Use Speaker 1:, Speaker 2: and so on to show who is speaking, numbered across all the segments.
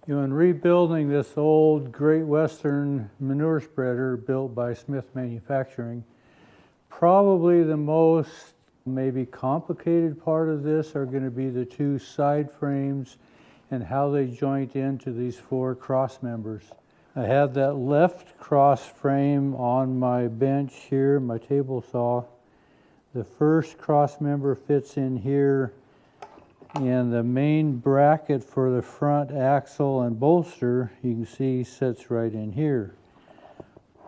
Speaker 1: In rebuilding this old Great Western manure spreader built by Smith Manufacturing, probably the most maybe complicated part of this are going to be the two side frames and how they joint into these four cross members. I have that left cross frame on my bench here, my table saw. The first cross member fits in here, and the main bracket for the front axle and bolster, you can see, sits right in here.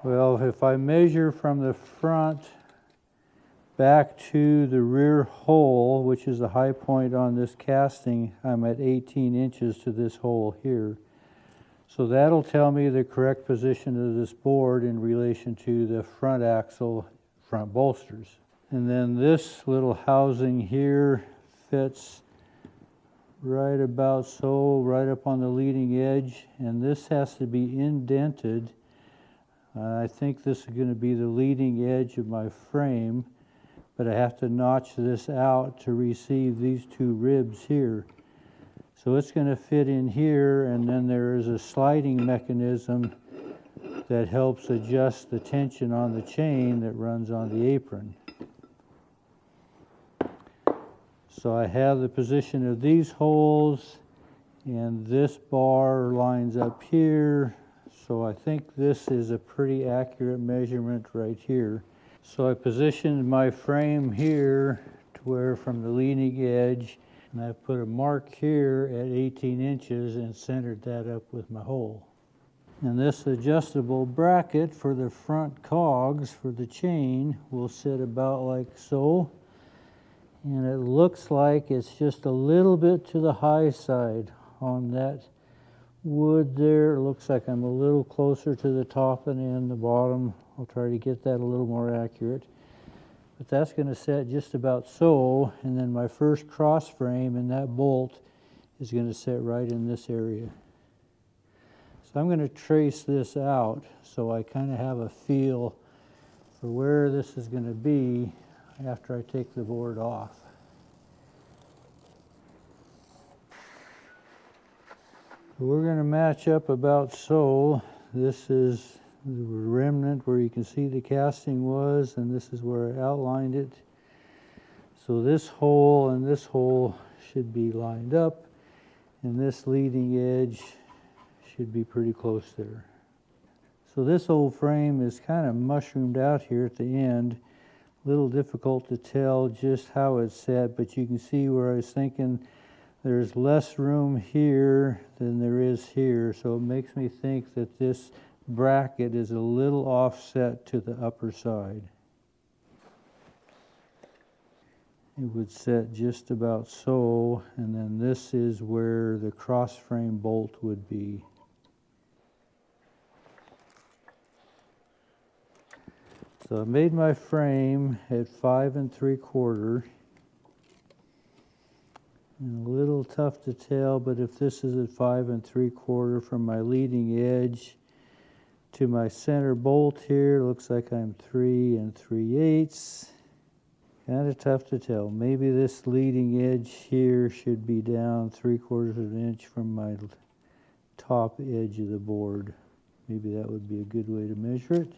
Speaker 1: Well, if I measure from the front back to the rear hole, which is the high point on this casting, I'm at 18 inches to this hole here. So that'll tell me the correct position of this board in relation to the front axle, front bolsters. And then this little housing here fits right about so, right up on the leading edge, and this has to be indented. I think this is going to be the leading edge of my frame, but I have to notch this out to receive these two ribs here. So it's going to fit in here, and then there is a sliding mechanism that helps adjust the tension on the chain that runs on the apron. So I have the position of these holes, and this bar lines up here. So I think this is a pretty accurate measurement right here. So I positioned my frame here to where from the leading edge, and I put a mark here at 18 inches and centered that up with my hole. And this adjustable bracket for the front cogs for the chain will sit about like so. And it looks like it's just a little bit to the high side on that wood there. It looks like I'm a little closer to the top and the bottom. I'll try to get that a little more accurate. But that's going to set just about so, and then my first cross frame and that bolt is going to sit right in this area. So I'm going to trace this out so I kind of have a feel for where this is going to be after I take the board off. We're going to match up about so. This is the remnant where you can see the casting was, and this is where I outlined it. So this hole and this hole should be lined up, and this leading edge should be pretty close there. So this old frame is kind of mushroomed out here at the end. A little difficult to tell just how it's set, but you can see where I was thinking there's less room here than there is here, so it makes me think that this bracket is a little offset to the upper side. It would set just about so, and then this is where the cross frame bolt would be. So I made my frame at 5 3/4. And a little tough to tell, but if this is at 5 3/4 from my leading edge to my center bolt here, looks like I'm 3 3/8. Kind of tough to tell. Maybe this leading edge here should be down 3/4 of an inch from my top edge of the board. Maybe that would be a good way to measure it.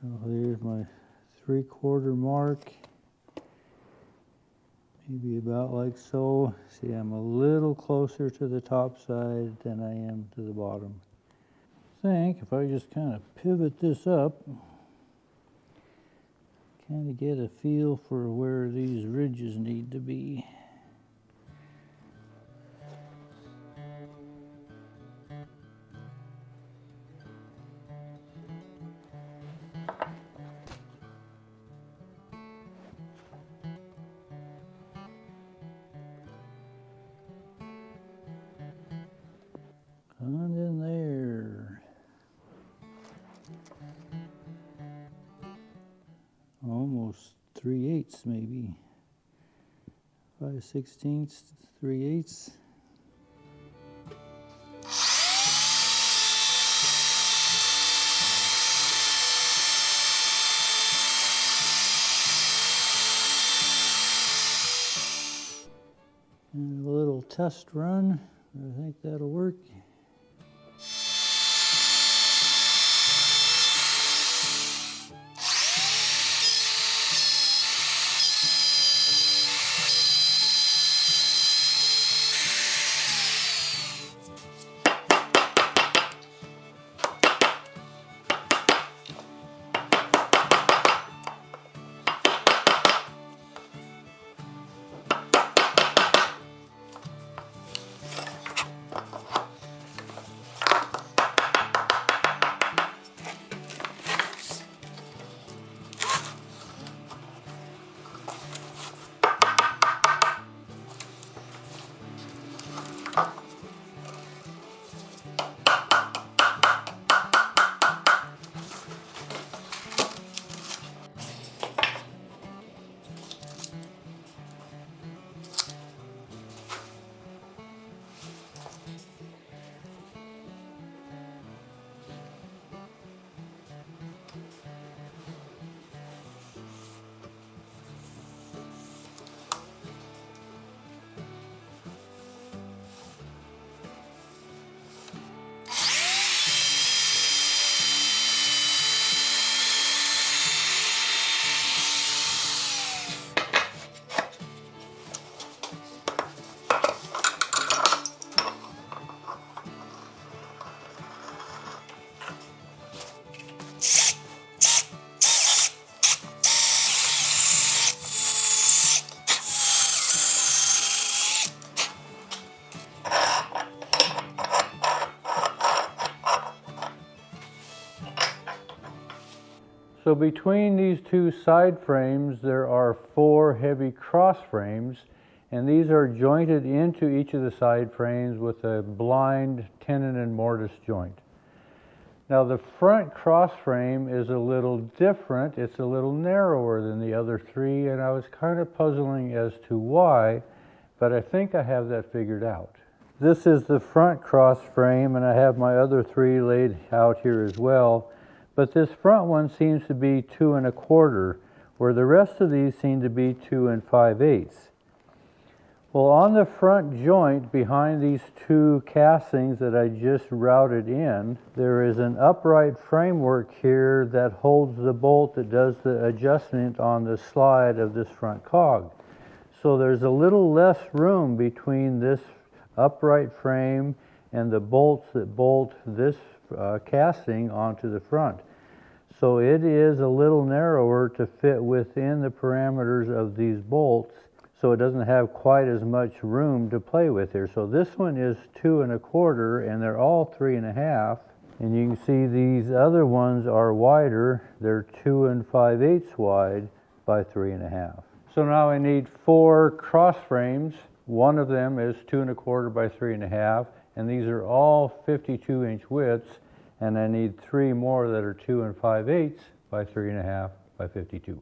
Speaker 1: Oh, there's my 3/4 mark. Maybe about like so. See, I'm a little closer to the top side than I am to the bottom. I think if I just kind of pivot this up, kind of get a feel for where these ridges need to be. On in there. Almost 3/8 maybe. 5/16, 3/8. And a little test run. I think that'll work. So between these two side frames, there are 4 heavy cross frames, and these are jointed into each of the side frames with a blind tenon and mortise joint. Now the front cross frame is a little different. It's a little narrower than the other 3, and I was kind of puzzling as to why, but I think I have that figured out. This is the front cross frame, and I have my other 3 laid out here as well. But this front one seems to be 2 1/4, where the rest of these seem to be 2 5/8. Well, on the front joint behind these 2 castings that I just routed in, there is an upright framework here that holds the bolt that does the adjustment on the slide of this front cog. So there's a little less room between this upright frame and the bolts that bolt this casting onto the front. So it is a little narrower to fit within the parameters of these bolts, so it doesn't have quite as much room to play with here. So this one is 2 1/4, and they're all 3 1/2. And you can see these other ones are wider. They're 2 5/8 wide by 3 1/2. So now I need 4 cross frames. One of them is 2 1/4 by 3 1/2, and these are all 52-inch widths, and I need 3 more that are 2 5/8 by 3 1/2 by 52.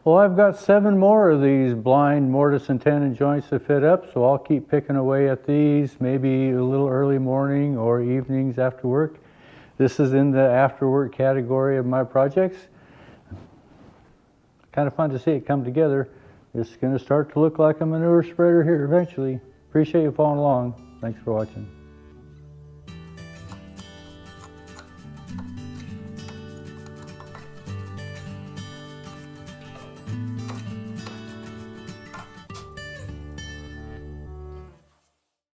Speaker 1: Well, I've got 7 more of these blind mortise and tenon joints to fit up, so I'll keep picking away at these, maybe a little early morning or evenings after work. This is in the after work category of my projects. Kind of fun to see it come together. It's going to start to look like a manure spreader here eventually. Appreciate you following along. Thanks for watching.